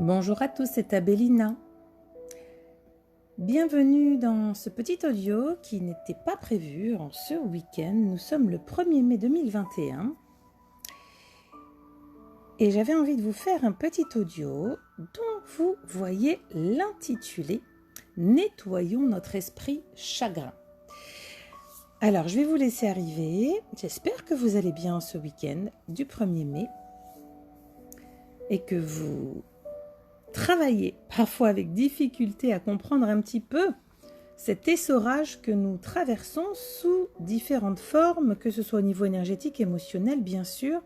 Bonjour à tous, c'est Abélina. Bienvenue dans ce petit audio qui n'était pas prévu en ce week-end. Nous sommes le 1er mai 2021 et j'avais envie de vous faire un petit audio dont vous voyez l'intitulé « Nettoyons notre esprit chagrin ». Alors, je vais vous laisser arriver. J'espère que vous allez bien ce week-end du 1er mai et que vous travaillez parfois avec difficulté à comprendre un petit peu cet essorage que nous traversons sous différentes formes, que ce soit au niveau énergétique, émotionnel bien sûr,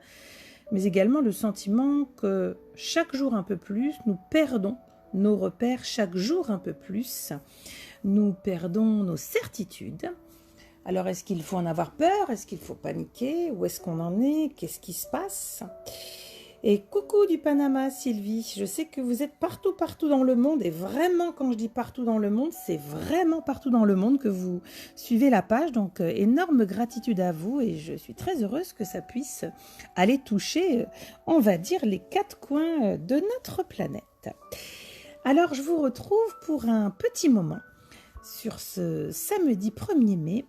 mais également le sentiment que chaque jour un peu plus, nous perdons nos repères, chaque jour un peu plus, nous perdons nos certitudes. Alors est-ce qu'il faut en avoir peur? Est-ce qu'il faut paniquer? Où est-ce qu'on en est? Qu'est-ce qui se passe? Et coucou du Panama, Sylvie. Je sais que vous êtes partout dans le monde. Et vraiment, quand je dis partout dans le monde, c'est vraiment partout dans le monde que vous suivez la page. Donc, énorme gratitude à vous. Et je suis très heureuse que ça puisse aller toucher, on va dire, les quatre coins de notre planète. Alors, je vous retrouve pour un petit moment sur ce samedi 1er mai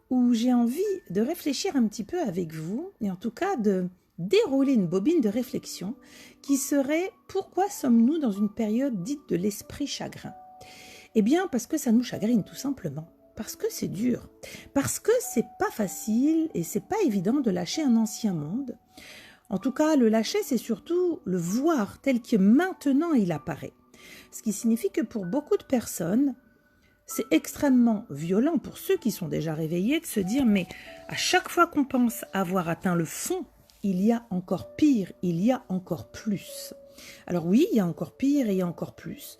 où j'ai envie de réfléchir un petit peu avec vous. Et en tout cas, de dérouler une bobine de réflexion qui serait « Pourquoi sommes-nous dans une période dite de l'esprit chagrin ?» Eh bien, parce que ça nous chagrine tout simplement, parce que c'est dur, parce que c'est pas facile et c'est pas évident de lâcher un ancien monde. En tout cas, le lâcher, c'est surtout le voir tel que maintenant il apparaît. Ce qui signifie que pour beaucoup de personnes, c'est extrêmement violent pour ceux qui sont déjà réveillés de se dire « Mais à chaque fois qu'on pense avoir atteint le fond, il y a encore pire, il y a encore plus. » Alors oui, il y a encore pire et il y a encore plus.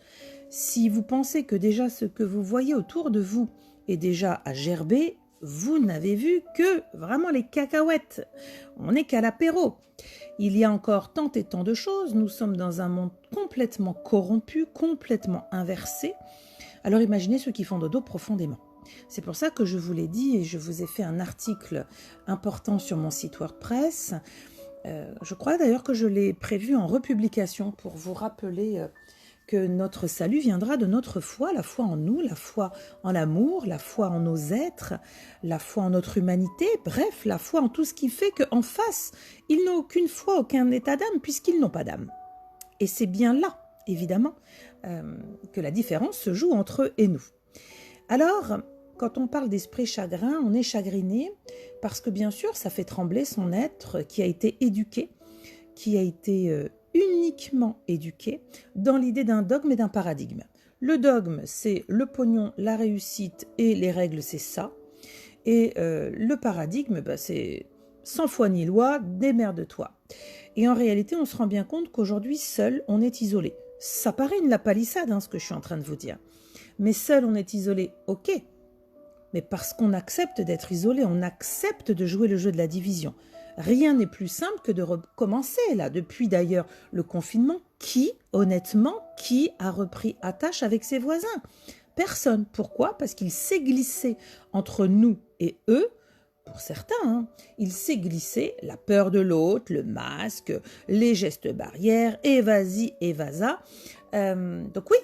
Si vous pensez que déjà ce que vous voyez autour de vous est déjà à gerber, vous n'avez vu que vraiment les cacahuètes. On n'est qu'à l'apéro. Il y a encore tant et tant de choses. Nous sommes dans un monde complètement corrompu, complètement inversé. Alors imaginez ceux qui font dodo profondément. C'est pour ça que je vous l'ai dit et je vous ai fait un article important sur mon site WordPress. Je crois d'ailleurs que je l'ai prévu en republication pour vous rappeler que notre salut viendra de notre foi, la foi en nous, la foi en l'amour, la foi en nos êtres, la foi en notre humanité, bref, la foi en tout ce qui fait qu'en face, ils n'ont aucune foi, aucun état d'âme puisqu'ils n'ont pas d'âme. Et c'est bien là, évidemment, que la différence se joue entre eux et nous. Alors, quand on parle d'esprit chagrin, on est chagriné parce que bien sûr, ça fait trembler son être qui a été éduqué, qui a été uniquement éduqué dans l'idée d'un dogme et d'un paradigme. Le dogme, c'est le pognon, la réussite et les règles, c'est ça. Et le paradigme, c'est sans foi ni loi, démerde-toi. Et en réalité, on se rend bien compte qu'aujourd'hui, seul, on est isolé. Ça paraît une lapalissade, ce que je suis en train de vous dire. Mais seul, on est isolé, ok. Mais parce qu'on accepte d'être isolé, on accepte de jouer le jeu de la division. Rien n'est plus simple que de recommencer, là. Depuis d'ailleurs le confinement, honnêtement, qui a repris attache avec ses voisins? Personne. Pourquoi? Parce qu'il s'est glissé entre nous et eux. Pour certains, il s'est glissé la peur de l'autre, le masque, les gestes barrières, et vas-y, et vas-y. Donc oui,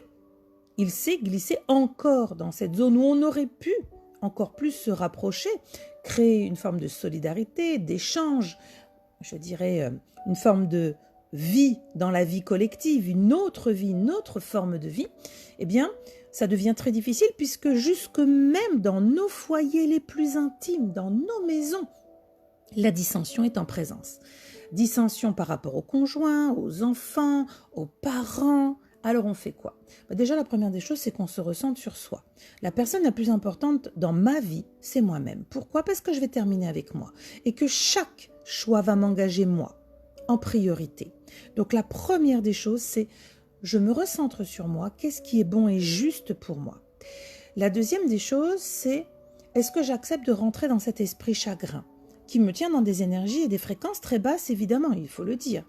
il s'est glissé encore dans cette zone où on aurait pu encore plus se rapprocher, créer une forme de solidarité, d'échange, je dirais une forme de vie dans la vie collective, une autre vie, une autre forme de vie, eh bien, ça devient très difficile puisque jusque même dans nos foyers les plus intimes, dans nos maisons, la dissension est en présence. Dissension par rapport aux conjoints, aux enfants, aux parents. Alors on fait quoi? Déjà, la première des choses, c'est qu'on se ressente sur soi. La personne la plus importante dans ma vie, c'est moi-même. Pourquoi? Parce que je vais terminer avec moi. Et que chaque choix va m'engager moi, en priorité. Donc la première des choses, c'est je me recentre sur moi. Qu'est-ce qui est bon et juste pour moi? La deuxième des choses, c'est est-ce que j'accepte de rentrer dans cet esprit chagrin qui me tient dans des énergies et des fréquences très basses, évidemment, il faut le dire.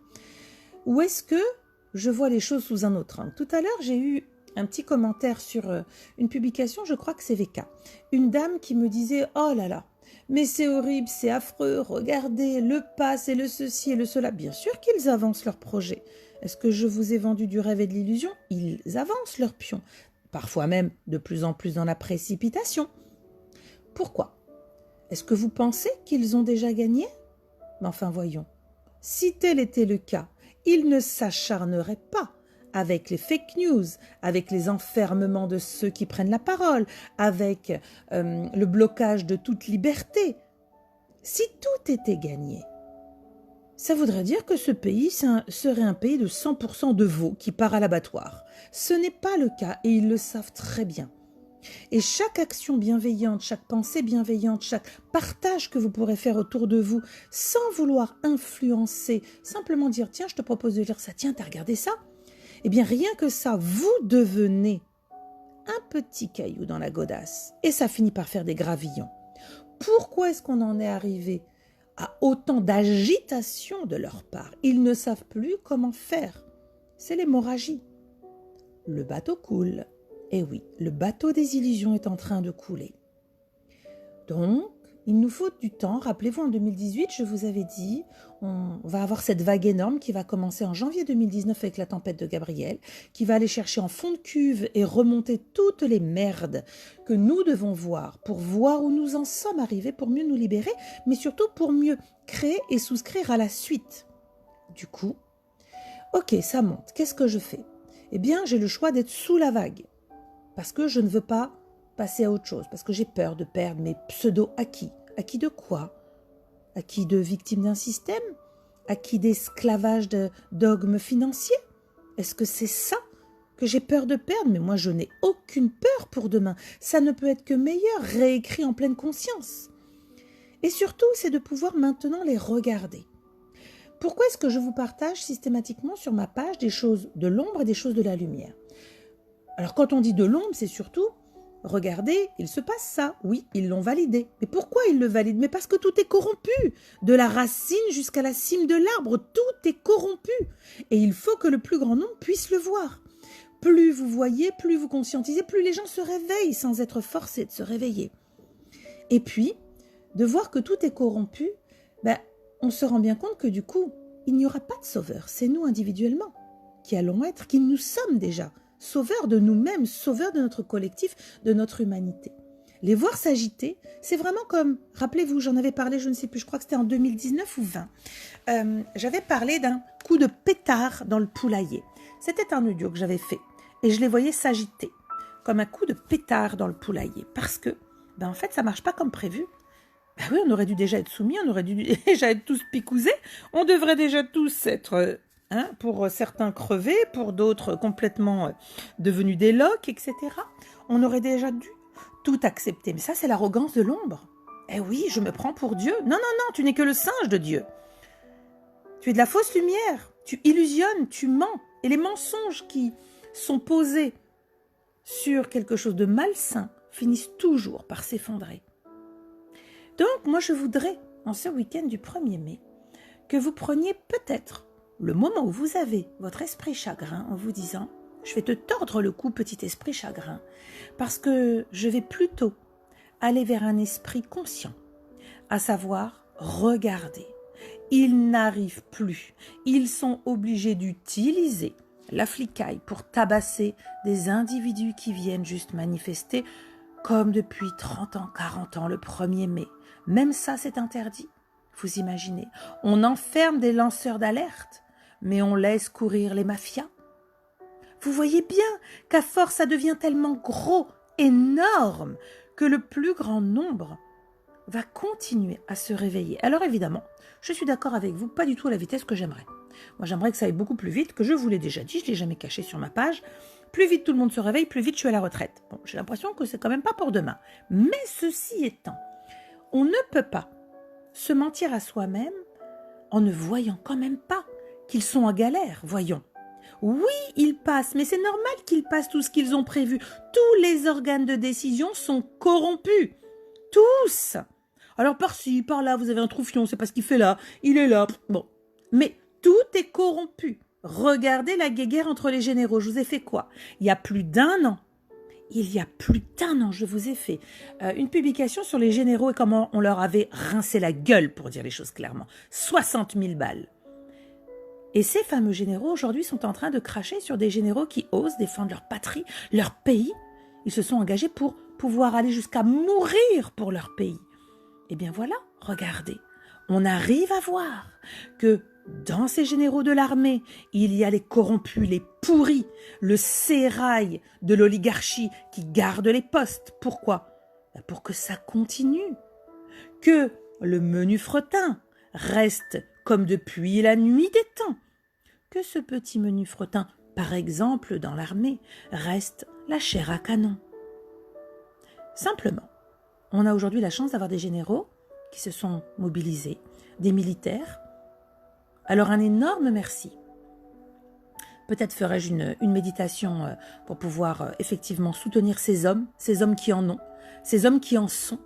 Ou est-ce que je vois les choses sous un autre angle? Tout à l'heure, j'ai eu un petit commentaire sur une publication, je crois que c'est VK. Une dame qui me disait « Oh là là, Mais c'est horrible, c'est affreux, regardez, le pass et le ceci et le cela. Bien sûr qu'ils avancent leur projet. Est-ce que je vous ai vendu du rêve et de l'illusion? Ils avancent leur pion. Parfois même de plus en plus dans la précipitation. Pourquoi? Est-ce que vous pensez qu'ils ont déjà gagné? Mais enfin voyons, si tel était le cas, ils ne s'acharneraient pas avec les fake news, avec les enfermements de ceux qui prennent la parole, avec le blocage de toute liberté. Si tout était gagné, ça voudrait dire que ce pays serait un pays de 100% de veaux qui part à l'abattoir. Ce n'est pas le cas et ils le savent très bien. Et chaque action bienveillante, chaque pensée bienveillante, chaque partage que vous pourrez faire autour de vous, sans vouloir influencer, simplement dire « tiens, je te propose de lire ça, tiens, t'as regardé ça ?» Eh bien, rien que ça, vous devenez un petit caillou dans la godasse. Et ça finit par faire des gravillons. Pourquoi est-ce qu'on en est arrivé à autant d'agitation de leur part? Ils ne savent plus comment faire. C'est l'hémorragie. Le bateau coule. Et oui, le bateau des illusions est en train de couler. Donc, il nous faut du temps. Rappelez-vous, en 2018, je vous avais dit, on va avoir cette vague énorme qui va commencer en janvier 2019 avec la tempête de Gabriel, qui va aller chercher en fond de cuve et remonter toutes les merdes que nous devons voir où nous en sommes arrivés, pour mieux nous libérer, mais surtout pour mieux créer et souscrire à la suite. Du coup, ok, ça monte. Qu'est-ce que je fais? Eh bien, j'ai le choix d'être sous la vague. Parce que je ne veux pas passer à autre chose, parce que j'ai peur de perdre mes pseudo-acquis. Acquis de quoi? Acquis de victime d'un système? Acquis d'esclavage de dogmes financiers? Est-ce que c'est ça que j'ai peur de perdre? Mais moi, je n'ai aucune peur pour demain. Ça ne peut être que meilleur, réécrit en pleine conscience. Et surtout, c'est de pouvoir maintenant les regarder. Pourquoi est-ce que je vous partage systématiquement sur ma page des choses de l'ombre et des choses de la lumière? Alors quand on dit de l'ombre, c'est surtout, regardez, il se passe ça. Oui, ils l'ont validé. Mais pourquoi ils le valident? Mais parce que tout est corrompu. De la racine jusqu'à la cime de l'arbre, tout est corrompu. Et il faut que le plus grand nombre puisse le voir. Plus vous voyez, plus vous conscientisez, plus les gens se réveillent sans être forcés de se réveiller. Et puis, de voir que tout est corrompu, on se rend bien compte que du coup, il n'y aura pas de sauveur. C'est nous individuellement qui allons être, qui nous sommes déjà. Sauveurs de nous-mêmes, sauveurs de notre collectif, de notre humanité. Les voir s'agiter, c'est vraiment comme, rappelez-vous, j'en avais parlé, je ne sais plus, je crois que c'était en 2019 ou 20. J'avais parlé d'un coup de pétard dans le poulailler. C'était un audio que j'avais fait et je les voyais s'agiter comme un coup de pétard dans le poulailler parce que, en fait, ça ne marche pas comme prévu. Oui, on aurait dû déjà être soumis, on aurait dû déjà être tous picousés, on devrait déjà tous être... pour certains crevés, pour d'autres complètement devenus des loques, etc. On aurait déjà dû tout accepter. Mais ça, c'est l'arrogance de l'ombre. Eh oui, je me prends pour Dieu. Non, non, non, tu n'es que le singe de Dieu. Tu es de la fausse lumière. Tu illusionnes, tu mens. Et les mensonges qui sont posés sur quelque chose de malsain finissent toujours par s'effondrer. Donc, moi, je voudrais, en ce week-end du 1er mai, que vous preniez peut-être le moment où vous avez votre esprit chagrin en vous disant « Je vais te tordre le cou, petit esprit chagrin, parce que je vais plutôt aller vers un esprit conscient, à savoir regarder. Ils n'arrivent plus, ils sont obligés d'utiliser la flicaille pour tabasser des individus qui viennent juste manifester comme depuis 30 ans, 40 ans, le 1er mai. Même ça, c'est interdit. Vous imaginez, on enferme des lanceurs d'alerte, mais on laisse courir les mafias. Vous voyez bien qu'à force, ça devient tellement gros, énorme, que le plus grand nombre va continuer à se réveiller. Alors évidemment, je suis d'accord avec vous, pas du tout à la vitesse que j'aimerais. Moi, j'aimerais que ça aille beaucoup plus vite, que je vous l'ai déjà dit, je ne l'ai jamais caché sur ma page. Plus vite tout le monde se réveille, plus vite je suis à la retraite. Bon, j'ai l'impression que c'est quand même pas pour demain. Mais ceci étant, on ne peut pas se mentir à soi-même en ne voyant quand même pas qu'ils sont en galère, voyons. Oui, ils passent, mais c'est normal qu'ils passent tout ce qu'ils ont prévu. Tous les organes de décision sont corrompus. Tous. Alors par-ci, par-là, vous avez un troufion, c'est pas ce qu'il fait là, il est là. Bon, mais tout est corrompu. Regardez la guéguerre entre les généraux, je vous ai fait quoi? Il y a plus d'1 an, il y a plus d'1 an, je vous ai fait une publication sur les généraux et comment on leur avait rincé la gueule, pour dire les choses clairement. 60 000 balles. Et ces fameux généraux, aujourd'hui, sont en train de cracher sur des généraux qui osent défendre leur patrie, leur pays. Ils se sont engagés pour pouvoir aller jusqu'à mourir pour leur pays. Eh bien voilà, regardez, on arrive à voir que dans ces généraux de l'armée, il y a les corrompus, les pourris, le sérail de l'oligarchie qui garde les postes. Pourquoi? Pour que ça continue. Que le menu fretin reste comme depuis la nuit des temps. Que ce petit menu fretin, par exemple dans l'armée, reste la chair à canon. Simplement, on a aujourd'hui la chance d'avoir des généraux qui se sont mobilisés, des militaires. Alors un énorme merci. Peut-être ferai-je une méditation pour pouvoir effectivement soutenir ces hommes qui en ont, ces hommes qui en sont,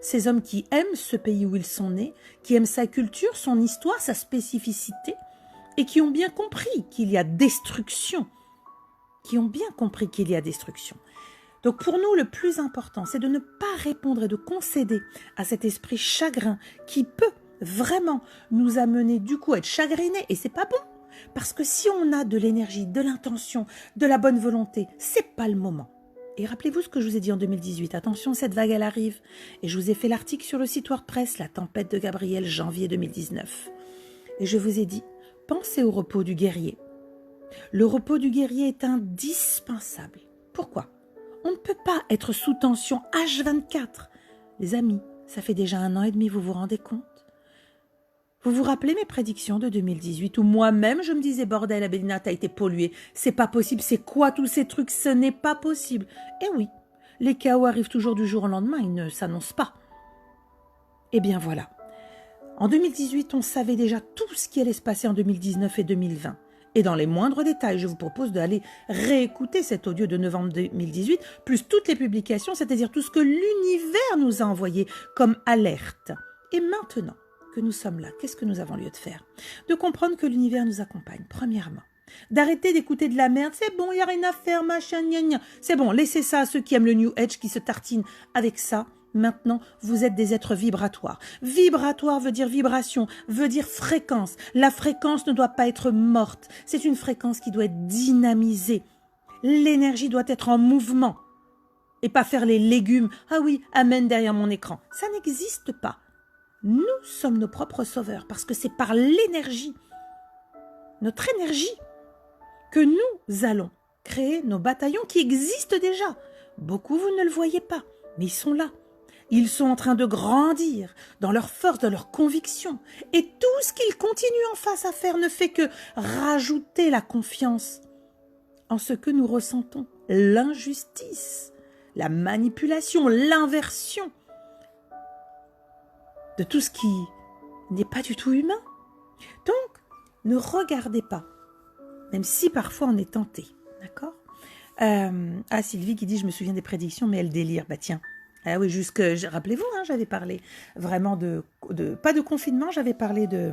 ces hommes qui aiment ce pays où ils sont nés, qui aiment sa culture, son histoire, sa spécificité, et qui ont bien compris qu'il y a destruction, Donc pour nous, le plus important, c'est de ne pas répondre et de concéder à cet esprit chagrin qui peut vraiment nous amener du coup à être chagrinés, et c'est pas bon. Parce que si on a de l'énergie, de l'intention, de la bonne volonté, c'est pas le moment. Et rappelez-vous ce que je vous ai dit en 2018. Attention, cette vague, elle arrive. Et je vous ai fait l'article sur le site WordPress, La tempête de Gabriel, janvier 2019. Et je vous ai dit, pensez au repos du guerrier. Le repos du guerrier est indispensable. Pourquoi? On ne peut pas être sous tension H24. Les amis, ça fait déjà 1 an et demi, vous vous rendez compte? Vous vous rappelez mes prédictions de 2018 où moi-même je me disais bordel, Abélina, t'as été polluée, c'est pas possible, c'est quoi tous ces trucs, ce n'est pas possible. Et oui, les chaos arrivent toujours du jour au lendemain, ils ne s'annoncent pas. Eh bien voilà, en 2018 on savait déjà tout ce qui allait se passer en 2019 et 2020. Et dans les moindres détails, je vous propose d'aller réécouter cet audio de novembre 2018, plus toutes les publications, c'est-à-dire tout ce que l'univers nous a envoyé comme alerte. Et maintenant que nous sommes là, qu'est-ce que nous avons lieu de faire? De comprendre que l'univers nous accompagne, premièrement. D'arrêter d'écouter de la merde, c'est bon, il n'y a rien à faire, machin, gna gna. C'est bon, laissez ça à ceux qui aiment le New Age, qui se tartinent avec ça. Maintenant, vous êtes des êtres vibratoires. Vibratoire veut dire vibration, veut dire fréquence. La fréquence ne doit pas être morte. C'est une fréquence qui doit être dynamisée. L'énergie doit être en mouvement. Et pas faire les légumes. Ah oui, amen derrière mon écran. Ça n'existe pas. Nous sommes nos propres sauveurs parce que c'est par l'énergie, notre énergie, que nous allons créer nos bataillons qui existent déjà. Beaucoup, vous ne le voyez pas, mais ils sont là. Ils sont en train de grandir dans leur force, dans leur conviction. Et tout ce qu'ils continuent en face à faire ne fait que rajouter la confiance en ce que nous ressentons. L'injustice, la manipulation, l'inversion de tout ce qui n'est pas du tout humain. Donc, ne regardez pas, même si parfois on est tenté. D'accord? Sylvie qui dit « Je me souviens des prédictions, mais elle délire. » Bah tiens. Ah oui, rappelez-vous, hein, j'avais parlé vraiment pas de confinement, j'avais parlé de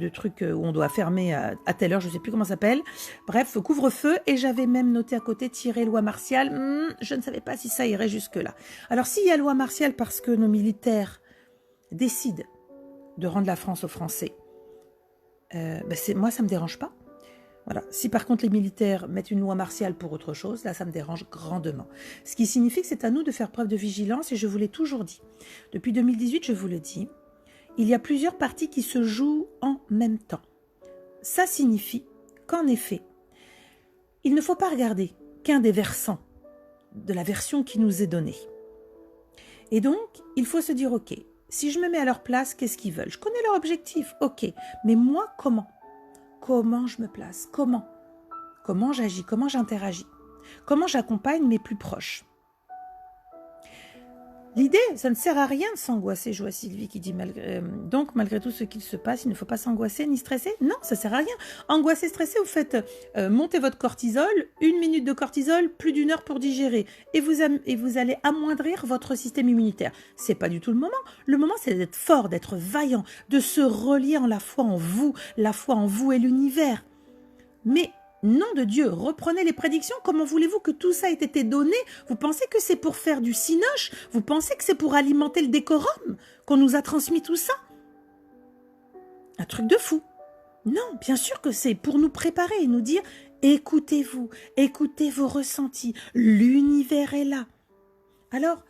trucs où on doit fermer à telle heure, je ne sais plus comment ça s'appelle. Bref, couvre-feu, et j'avais même noté à côté tirer loi martiale. Je ne savais pas si ça irait jusque-là. Alors, s'il y a loi martiale parce que nos militaires décident de rendre la France aux Français, moi, ça ne me dérange pas. Voilà. Si par contre les militaires mettent une loi martiale pour autre chose, là ça me dérange grandement. Ce qui signifie que c'est à nous de faire preuve de vigilance, et je vous l'ai toujours dit. Depuis 2018, je vous le dis, il y a plusieurs parties qui se jouent en même temps. Ça signifie qu'en effet, il ne faut pas regarder qu'un des versants de la version qui nous est donnée. Et donc, il faut se dire, ok, si je me mets à leur place, qu'est-ce qu'ils veulent? Je connais leur objectif, ok, mais moi, comment? Comment je me place? Comment j'agis? Comment j'interagis? Comment j'accompagne mes plus proches? L'idée, ça ne sert à rien de s'angoisser, je vois Sylvie qui dit donc malgré tout ce qu'il se passe, il ne faut pas s'angoisser ni stresser. Non, ça ne sert à rien. Angoisser, stresser, vous faites monter votre cortisol, 1 minute de cortisol, plus d'1 heure pour digérer, et vous allez amoindrir votre système immunitaire. C'est pas du tout le moment. Le moment, c'est d'être fort, d'être vaillant, de se relier en la foi en vous et l'univers. Mais Nom de Dieu, reprenez les prédictions. Comment voulez-vous que tout ça ait été donné? Vous pensez que c'est pour faire du cinoche? Vous pensez que c'est pour alimenter le décorum qu'on nous a transmis tout ça? Un truc de fou. Non, bien sûr que c'est pour nous préparer et nous dire « Écoutez-vous, écoutez vos ressentis, l'univers est là ». Alors,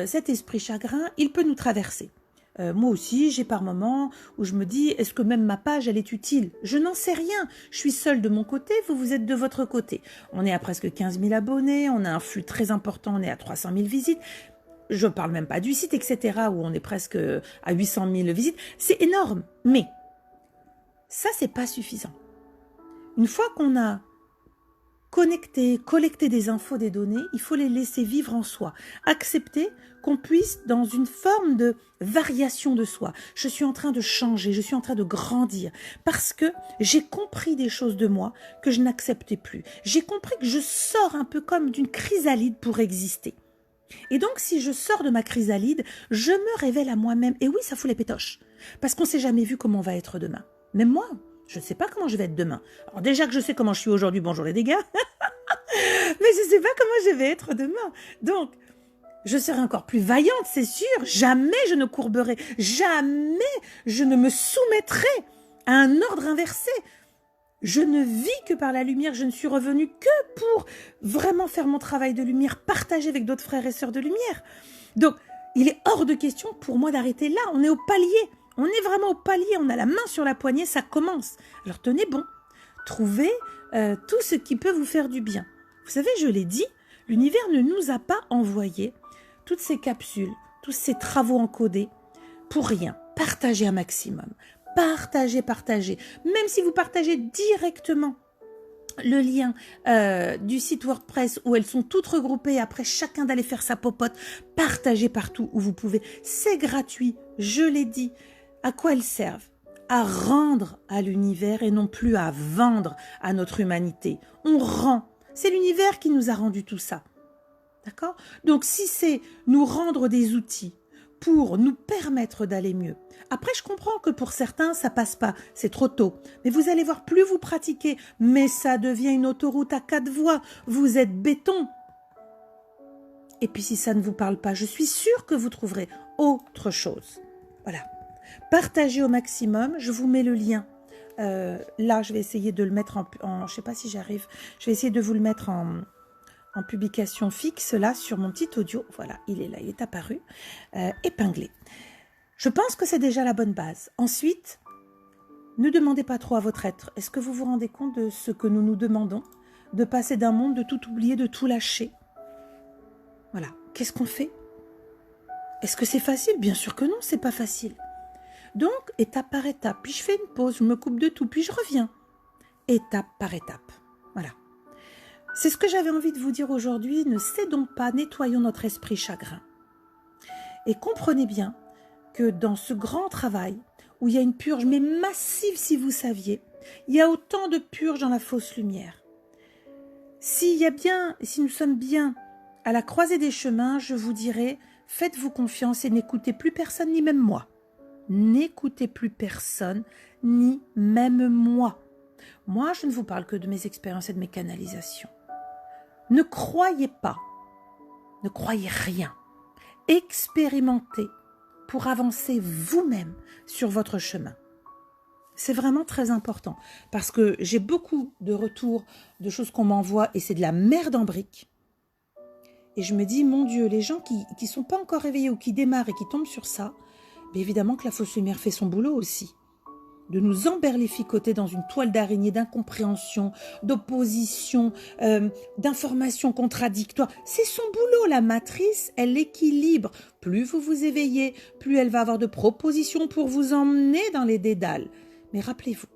cet esprit chagrin, il peut nous traverser. Moi aussi, j'ai par moments où je me dis, est-ce que même ma page, elle est utile? Je n'en sais rien. Je suis seule de mon côté, vous êtes de votre côté. On est à presque 15 000 abonnés, on a un flux très important, on est à 300 000 visites. Je ne parle même pas du site, etc., où on est presque à 800 000 visites. C'est énorme, mais ça, c'est pas suffisant. Une fois qu'on a collecté des infos, des données, il faut les laisser vivre en soi. Accepter qu'on puisse dans une forme de variation de soi. Je suis en train de changer, je suis en train de grandir parce que j'ai compris des choses de moi que je n'acceptais plus. J'ai compris que je sors un peu comme d'une chrysalide pour exister. Et donc, si je sors de ma chrysalide, je me révèle à moi-même. Et oui, ça fout les pétoches. Parce qu'on ne s'est jamais vu comment on va être demain. Même moi, je ne sais pas comment je vais être demain. Alors déjà que je sais comment je suis aujourd'hui, bonjour les dégâts, mais je ne sais pas comment je vais être demain. Donc, je serai encore plus vaillante, c'est sûr. Jamais je ne courberai, jamais je ne me soumettrai à un ordre inversé. Je ne vis que par la lumière, je ne suis revenue que pour vraiment faire mon travail de lumière, partager avec d'autres frères et sœurs de lumière. Donc, il est hors de question pour moi d'arrêter là, on est au palier. On est vraiment au palier, on a la main sur la poignée, ça commence. Alors tenez bon, trouvez tout ce qui peut vous faire du bien. Vous savez, je l'ai dit, l'univers ne nous a pas envoyé toutes ces capsules, tous ces travaux encodés pour rien. Partagez un maximum, partagez. Même si vous partagez directement le lien du site WordPress où elles sont toutes regroupées, après chacun d'aller faire sa popote, partagez partout où vous pouvez. C'est gratuit, je l'ai dit. À quoi elles servent? À rendre à l'univers et non plus à vendre à notre humanité. On rend. C'est l'univers qui nous a rendu tout ça. D'accord? Donc si c'est nous rendre des outils pour nous permettre d'aller mieux. Après, je comprends que pour certains, ça passe pas. C'est trop tôt. Mais vous allez voir, plus vous pratiquez, mais ça devient une autoroute à 4 voies. Vous êtes béton. Et puis si ça ne vous parle pas, je suis sûre que vous trouverez autre chose. Voilà. Partagez au maximum, je vous mets le lien. Là, je vais essayer de le mettre en je ne sais pas si j'arrive, je vais essayer de vous le mettre en publication fixe, là, sur mon petit audio. Voilà, il est là, il est apparu, épinglé. Je pense que c'est déjà la bonne base. Ensuite, ne demandez pas trop à votre être. Est-ce que vous vous rendez compte de ce que nous nous demandons? De passer d'un monde, de tout oublier, de tout lâcher. Voilà, qu'est-ce qu'on fait? Est-ce que c'est facile? Bien sûr que non, c'est pas facile. Donc, étape par étape, puis je fais une pause, je me coupe de tout, puis je reviens. Étape par étape. Voilà. C'est ce que j'avais envie de vous dire aujourd'hui. Ne cédons pas, nettoyons notre esprit chagrin. Et comprenez bien que dans ce grand travail, où il y a une purge, mais massive si vous saviez, il y a autant de purges dans la fausse lumière. Si nous sommes bien à la croisée des chemins, je vous dirais, faites-vous confiance et n'écoutez plus personne, ni même moi. N'écoutez plus personne, ni même moi. Moi, je ne vous parle que de mes expériences et de mes canalisations. Ne croyez pas, ne croyez rien. Expérimentez pour avancer vous-même sur votre chemin. C'est vraiment très important parce que j'ai beaucoup de retours, de choses qu'on m'envoie et c'est de la merde en briques. Et je me dis, mon Dieu, les gens qui ne sont pas encore réveillés ou qui démarrent et qui tombent sur ça, mais évidemment que la fausse lumière fait son boulot aussi. De nous emberlificoter dans une toile d'araignée d'incompréhension, d'opposition, d'informations contradictoires. C'est son boulot, la matrice, elle équilibre. Plus vous vous éveillez, plus elle va avoir de propositions pour vous emmener dans les dédales. Mais rappelez-vous,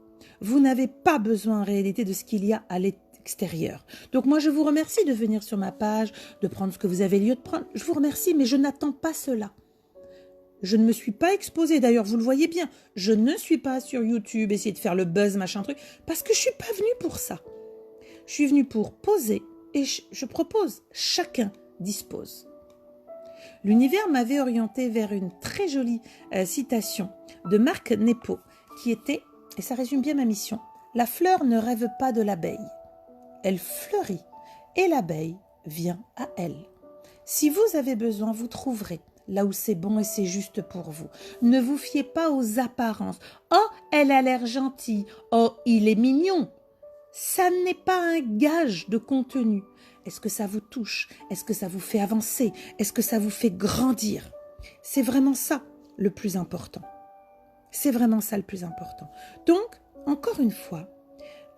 vous n'avez pas besoin en réalité de ce qu'il y a à l'extérieur. Donc moi, je vous remercie de venir sur ma page, de prendre ce que vous avez lieu de prendre. Je vous remercie, mais je n'attends pas cela. Je ne me suis pas exposée, d'ailleurs, vous le voyez bien, je ne suis pas sur YouTube, essayer de faire le buzz, machin truc, parce que je ne suis pas venue pour ça. Je suis venue pour poser et je propose, chacun dispose. L'univers m'avait orienté vers une très jolie citation de Marc Nepo, qui était, et ça résume bien ma mission, « La fleur ne rêve pas de l'abeille. elle fleurit et l'abeille vient à elle. Si vous avez besoin, vous trouverez là où c'est bon et c'est juste pour vous. Ne vous fiez pas aux apparences. Oh, elle a l'air gentille. Oh, il est mignon. Ça n'est pas un gage de contenu. Est-ce que ça vous touche? Est-ce que ça vous fait avancer? Est-ce que ça vous fait grandir? C'est vraiment ça le plus important. C'est vraiment ça le plus important. Donc, encore une fois,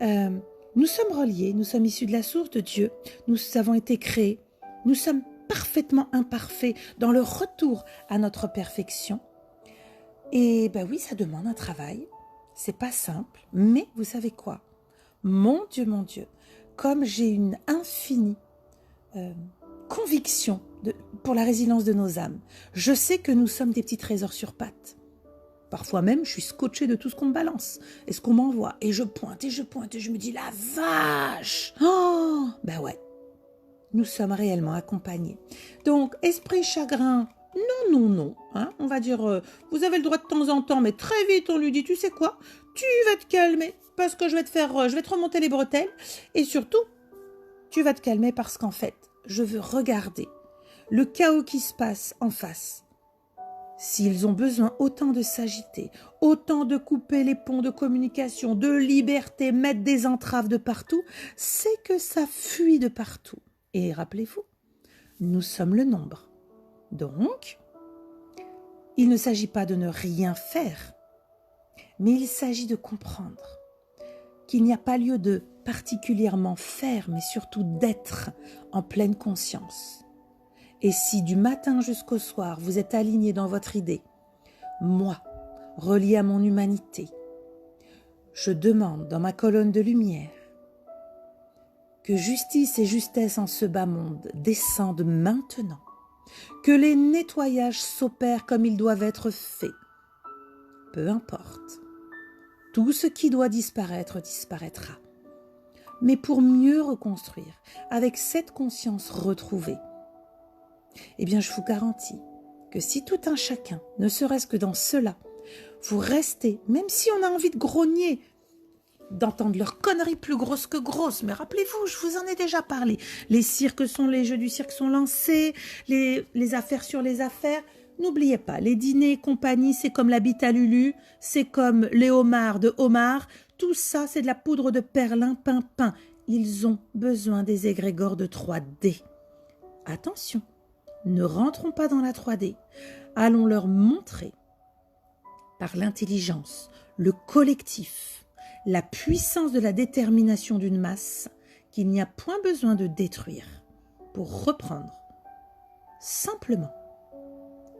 nous sommes reliés, nous sommes issus de la source de Dieu, nous avons été créés, nous sommes parfaitement imparfaits dans le retour à notre perfection. Et ben oui, ça demande un travail, c'est pas simple, mais vous savez quoi? Mon Dieu, comme j'ai une infinie conviction pour la résilience de nos âmes, je sais que nous sommes des petits trésors sur pattes. Parfois même, je suis scotchée de tout ce qu'on me balance et ce qu'on m'envoie. Et je pointe et je me dis, la vache! Oh! Ben ouais, nous sommes réellement accompagnés. Donc, esprit chagrin, non. Hein? On va dire, vous avez le droit de temps en temps, mais très vite, on lui dit, tu sais quoi? Tu vas te calmer parce que je vais te remonter les bretelles. Et surtout, tu vas te calmer parce qu'en fait, je veux regarder le chaos qui se passe en face. S'ils ont besoin autant de s'agiter, autant de couper les ponts de communication, de liberté, mettre des entraves de partout, c'est que ça fuit de partout. Et rappelez-vous, nous sommes le nombre. Donc, il ne s'agit pas de ne rien faire, mais il s'agit de comprendre qu'il n'y a pas lieu de particulièrement faire, mais surtout d'être en pleine conscience. Et si du matin jusqu'au soir, vous êtes aligné dans votre idée, moi, relié à mon humanité, je demande dans ma colonne de lumière que justice et justesse en ce bas monde descendent maintenant, que les nettoyages s'opèrent comme ils doivent être faits. Peu importe, tout ce qui doit disparaître disparaîtra. Mais pour mieux reconstruire, avec cette conscience retrouvée, eh bien, je vous garantis que si tout un chacun, ne serait-ce que dans cela, vous restez, même si on a envie de grogner, d'entendre leurs conneries plus grosses que grosses, mais rappelez-vous, je vous en ai déjà parlé, les jeux du cirque sont lancés, les affaires sur les affaires, n'oubliez pas, les dîners et compagnie, c'est comme la bite à Lulu, c'est comme les homards de Homard, tout ça, c'est de la poudre de perlimpinpin. Ils ont besoin des égrégores de 3D. Attention! Ne rentrons pas dans la 3D. Allons leur montrer, par l'intelligence, le collectif, la puissance de la détermination d'une masse, qu'il n'y a point besoin de détruire pour reprendre simplement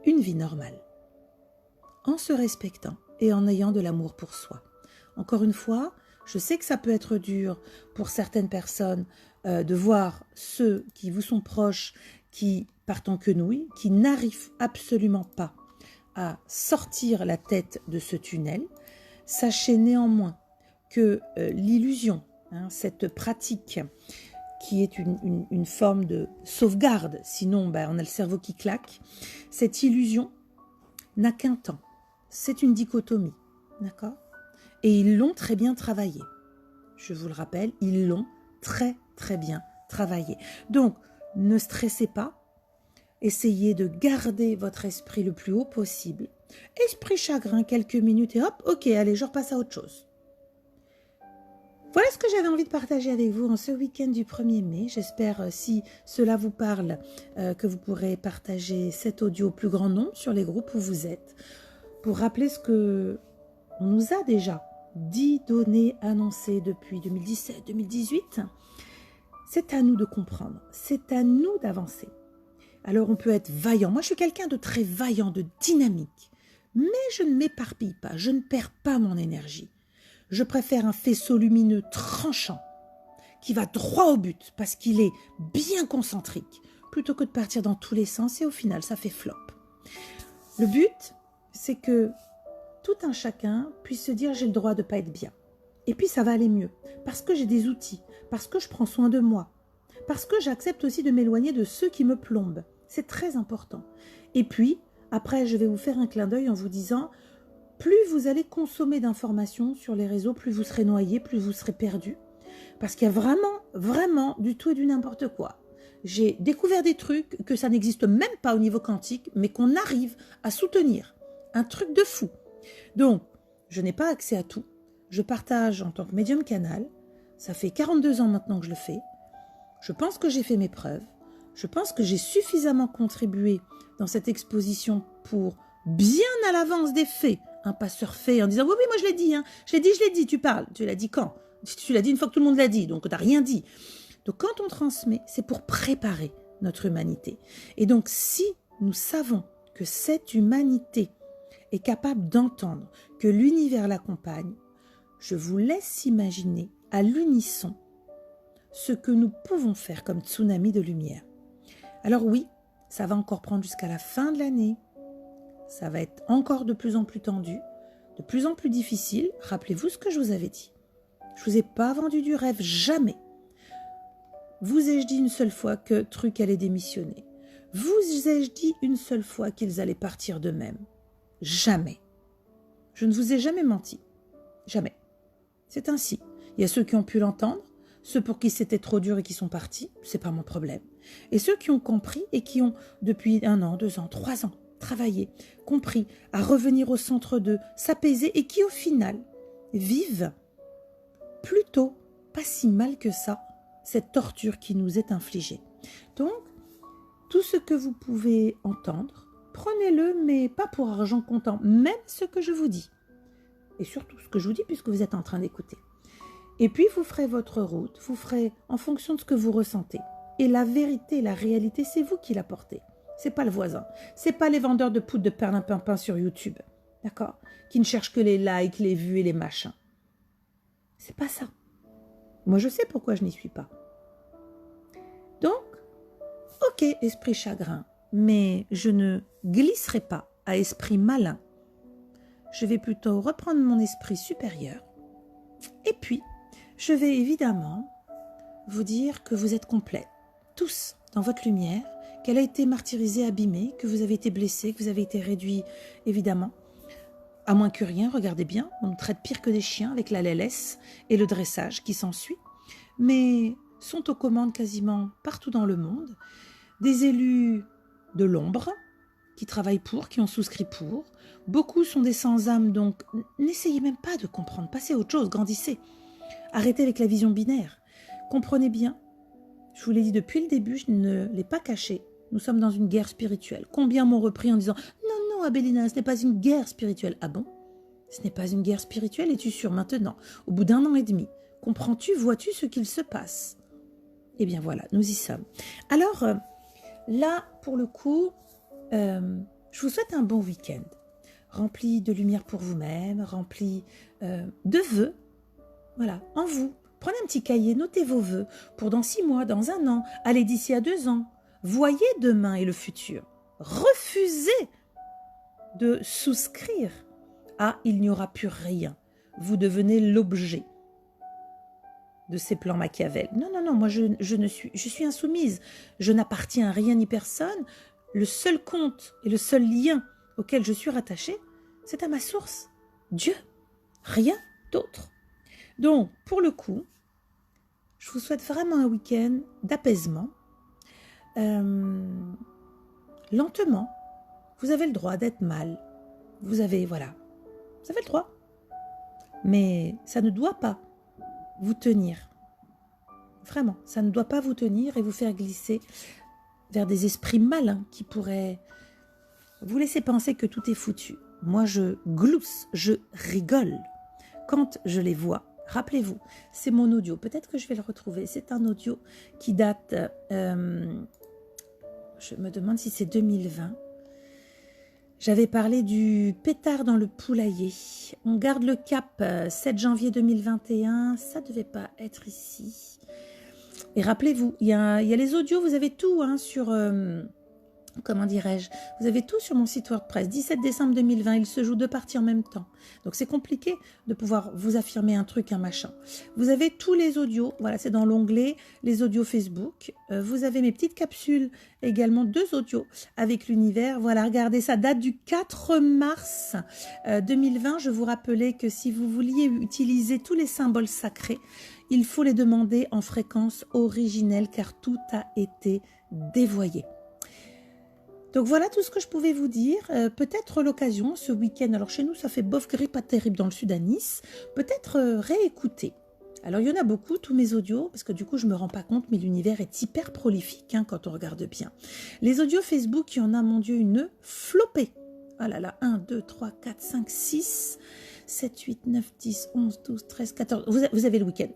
une vie normale, en se respectant et en ayant de l'amour pour soi. Encore une fois, je sais que ça peut être dur pour certaines personnes de voir ceux qui vous sont proches qui partent en quenouille, qui n'arrivent absolument pas à sortir la tête de ce tunnel. Sachez néanmoins que l'illusion, cette pratique qui est une forme de sauvegarde, sinon on a le cerveau qui claque, cette illusion n'a qu'un temps, c'est une dichotomie, d'accord? Et ils l'ont très bien travaillé. Je vous le rappelle, ils l'ont très bien travaillé. Donc, ne stressez pas, essayez de garder votre esprit le plus haut possible. Esprit chagrin, quelques minutes et hop, ok, allez, je repasse à autre chose. Voilà ce que j'avais envie de partager avec vous en ce week-end du 1er mai. J'espère, si cela vous parle, que vous pourrez partager cet audio au plus grand nombre sur les groupes où vous êtes, pour rappeler ce que on nous a déjà dit, donné, annoncé depuis 2017, 2018. C'est à nous de comprendre, c'est à nous d'avancer. Alors on peut être vaillant. Moi je suis quelqu'un de très vaillant, de dynamique. Mais je ne m'éparpille pas, je ne perds pas mon énergie. Je préfère un faisceau lumineux tranchant qui va droit au but parce qu'il est bien concentrique plutôt que de partir dans tous les sens et au final ça fait flop. Le but, c'est que tout un chacun puisse se dire j'ai le droit de ne pas être bien. Et puis ça va aller mieux parce que j'ai des outils, parce que je prends soin de moi, parce que j'accepte aussi de m'éloigner de ceux qui me plombent. C'est très important. Et puis, après, je vais vous faire un clin d'œil en vous disant, plus vous allez consommer d'informations sur les réseaux, plus vous serez noyé, plus vous serez perdu. Parce qu'il y a vraiment, vraiment du tout et du n'importe quoi. J'ai découvert des trucs que ça n'existe même pas au niveau quantique, mais qu'on arrive à soutenir. Un truc de fou. Donc, je n'ai pas accès à tout. Je partage en tant que médium canal. Ça fait 42 ans maintenant que je le fais. Je pense que j'ai fait mes preuves. Je pense que j'ai suffisamment contribué dans cette exposition pour bien à l'avance des faits, un pas surfer en disant oui, moi je l'ai dit, hein. Je l'ai dit, tu parles. Tu l'as dit quand? Tu l'as dit une fois que tout le monde l'a dit, donc tu n'as rien dit. Donc quand on transmet, c'est pour préparer notre humanité. Et donc si nous savons que cette humanité est capable d'entendre que l'univers l'accompagne, je vous laisse imaginer à l'unisson ce que nous pouvons faire comme tsunami de lumière. Alors oui, ça va encore prendre jusqu'à la fin de l'année. Ça va être encore de plus en plus tendu, de plus en plus difficile. Rappelez-vous ce que je vous avais dit. Je ne vous ai pas vendu du rêve, jamais. Vous ai-je dit une seule fois que Truc allait démissionner? Vous ai-je dit une seule fois qu'ils allaient partir d'eux-mêmes? Jamais. Je ne vous ai jamais menti. Jamais. C'est ainsi. Il y a ceux qui ont pu l'entendre, ceux pour qui c'était trop dur et qui sont partis, c'est pas mon problème. Et ceux qui ont compris et qui ont, depuis 1 an, 2 ans, 3 ans, travaillé, compris à revenir au centre d'eux, s'apaiser et qui, au final, vivent plutôt pas si mal que ça, cette torture qui nous est infligée. Donc, tout ce que vous pouvez entendre, prenez-le, mais pas pour argent comptant, même ce que je vous dis. Et surtout ce que je vous dis puisque vous êtes en train d'écouter. Et puis, vous ferez votre route, vous ferez en fonction de ce que vous ressentez. Et la vérité, la réalité, c'est vous qui la portez. C'est pas le voisin. C'est pas les vendeurs de poudre de perlimpinpin sur YouTube. D'accord? Qui ne cherchent que les likes, les vues et les machins. C'est pas ça. Moi, je sais pourquoi je n'y suis pas. Donc, ok, esprit chagrin, mais je ne glisserai pas à esprit malin. Je vais plutôt reprendre mon esprit supérieur. Et puis, je vais évidemment vous dire que vous êtes complets, tous, dans votre lumière, qu'elle a été martyrisée, abîmée, que vous avez été blessés, que vous avez été réduits, évidemment. À moins que rien, regardez bien, on nous traite pire que des chiens avec la laisse et le dressage qui s'ensuit. Mais sont aux commandes quasiment partout dans le monde des élus de l'ombre qui travaillent pour, qui ont souscrit pour. Beaucoup sont des sans-âme, donc n'essayez même pas de comprendre, passez à autre chose, grandissez. Arrêtez avec la vision binaire. Comprenez bien, je vous l'ai dit depuis le début, je ne l'ai pas caché, nous sommes dans une guerre spirituelle. Combien m'ont repris en disant « Non, non, Abélina, ce n'est pas une guerre spirituelle. » Ah bon? Ce n'est pas une guerre spirituelle, es-tu sûr maintenant, au bout d'1 an et demi? Comprends-tu, vois-tu ce qu'il se passe? Eh bien voilà, nous y sommes. Alors, là, pour le coup, je vous souhaite un bon week-end, rempli de lumière pour vous-même, rempli de vœux, voilà, en vous. Prenez un petit cahier, notez vos vœux pour dans 6 mois, dans 1 an, allez d'ici à 2 ans. Voyez demain et le futur. Refusez de souscrire à « il n'y aura plus rien ». Vous devenez l'objet de ces plans Machiavel. Non, non, non, moi je suis insoumise. Je n'appartiens à rien ni personne. Le seul compte et le seul lien auquel je suis rattachée, c'est à ma source, Dieu. Rien d'autre. Donc, pour le coup, je vous souhaite vraiment un week-end d'apaisement. Lentement, vous avez le droit d'être mal. Vous avez le droit. Mais ça ne doit pas vous tenir. Vraiment, ça ne doit pas vous tenir et vous faire glisser vers des esprits malins qui pourraient vous laisser penser que tout est foutu. Moi, je glousse, je rigole quand je les vois. Rappelez-vous, c'est mon audio. Peut-être que je vais le retrouver. C'est un audio qui date, je me demande si c'est 2020. J'avais parlé du pétard dans le poulailler. On garde le cap, 7 janvier 2021. Ça ne devait pas être ici. Et rappelez-vous, il y a les audios, vous avez tout sur... comment dirais-je, vous avez tout sur mon site WordPress, 17 décembre 2020, il se joue 2 parties en même temps. Donc c'est compliqué de pouvoir vous affirmer un truc, un machin. Vous avez tous les audios, voilà, c'est dans l'onglet, les audios Facebook. Vous avez mes petites capsules, également 2 audios avec l'univers. Voilà, regardez, ça date du 4 mars 2020. Je vous rappelais que si vous vouliez utiliser tous les symboles sacrés, il faut les demander en fréquence originelle car tout a été dévoyé. Donc voilà tout ce que je pouvais vous dire. Peut-être l'occasion ce week-end, alors chez nous ça fait bof gris, pas terrible dans le sud à Nice, peut-être réécouter. Alors il y en a beaucoup, tous mes audios, parce que du coup je ne me rends pas compte, mais l'univers est hyper prolifique quand on regarde bien. Les audios Facebook, il y en a, mon Dieu, une flopée. Ah là là, 1, 2, 3, 4, 5, 6, 7, 8, 9, 10, 11, 12, 13, 14. Vous avez le week-end.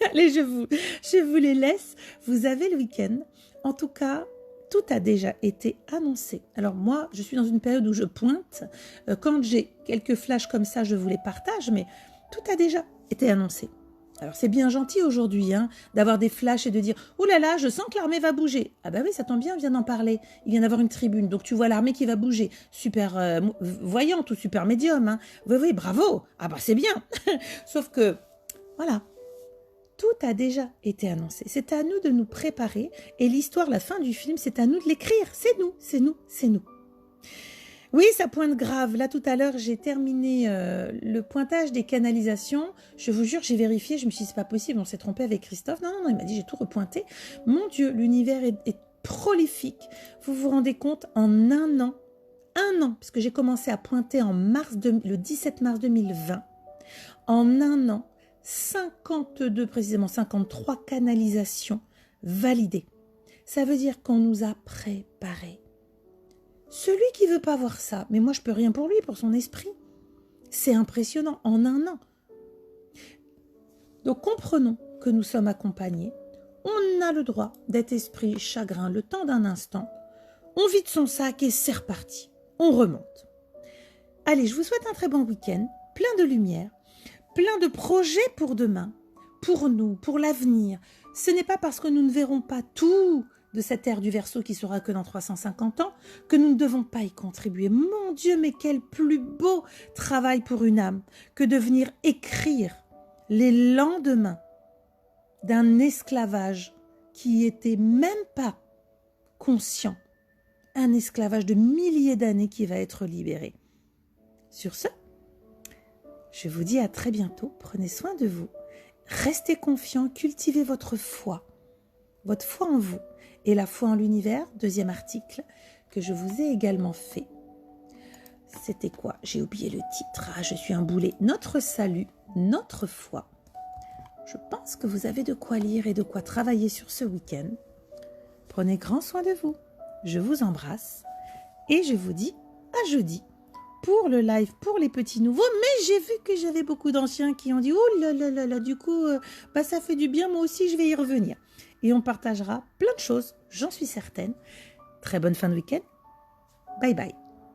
Allez, je vous les laisse. Vous avez le week-end. En tout cas, tout a déjà été annoncé. Alors moi, je suis dans une période où je pointe. Quand j'ai quelques flashs comme ça, je vous les partage, mais tout a déjà été annoncé. Alors c'est bien gentil aujourd'hui d'avoir des flashs et de dire « Ouh là là, je sens que l'armée va bouger ». Ah bah oui, ça tombe bien, on vient d'en parler. Il vient d'avoir une tribune, donc tu vois l'armée qui va bouger. Super voyante ou super médium. Oui, oui, bravo. Ah bah c'est bien. Sauf que, voilà, tout a déjà été annoncé. C'est à nous de nous préparer. Et l'histoire, la fin du film, c'est à nous de l'écrire. C'est nous, c'est nous, c'est nous. Oui, ça pointe grave. Là, tout à l'heure, j'ai terminé le pointage des canalisations. Je vous jure, j'ai vérifié. Je me suis dit, c'est pas possible, on s'est trompé avec Christophe. Non, non, non, il m'a dit, j'ai tout repointé. Mon Dieu, l'univers est prolifique. Vous vous rendez compte, en un an, puisque j'ai commencé à pointer le 17 mars 2020. En un an, 52, précisément 53 canalisations validées. Ça veut dire qu'on nous a préparés. Celui qui ne veut pas voir ça, mais moi je peux rien pour lui, pour son esprit. C'est impressionnant, en un an. Donc comprenons que nous sommes accompagnés. On a le droit d'être esprit chagrin le temps d'un instant. On vide son sac et c'est reparti. On remonte. Allez, je vous souhaite un très bon week-end, plein de lumière, plein de projets pour demain, pour nous, pour l'avenir. Ce n'est pas parce que nous ne verrons pas tout de cette ère du Verseau qui sera que dans 350 ans, que nous ne devons pas y contribuer. Mon Dieu, mais quel plus beau travail pour une âme que de venir écrire les lendemains d'un esclavage qui était même pas conscient. Un esclavage de milliers d'années qui va être libéré. Sur ce, je vous dis à très bientôt. Prenez soin de vous. Restez confiants, cultivez votre foi en vous. Et la foi en l'univers, deuxième article, que je vous ai également fait. C'était quoi? J'ai oublié le titre. Ah, je suis un boulet. Notre salut, notre foi. Je pense que vous avez de quoi lire et de quoi travailler sur ce week-end. Prenez grand soin de vous. Je vous embrasse. Et je vous dis à jeudi pour le live, pour les petits nouveaux. Mais j'ai vu que j'avais beaucoup d'anciens qui ont dit « Oh là là là là, du coup, ça fait du bien, moi aussi, je vais y revenir. » Et on partagera plein de choses, j'en suis certaine. Très bonne fin de week-end. Bye bye.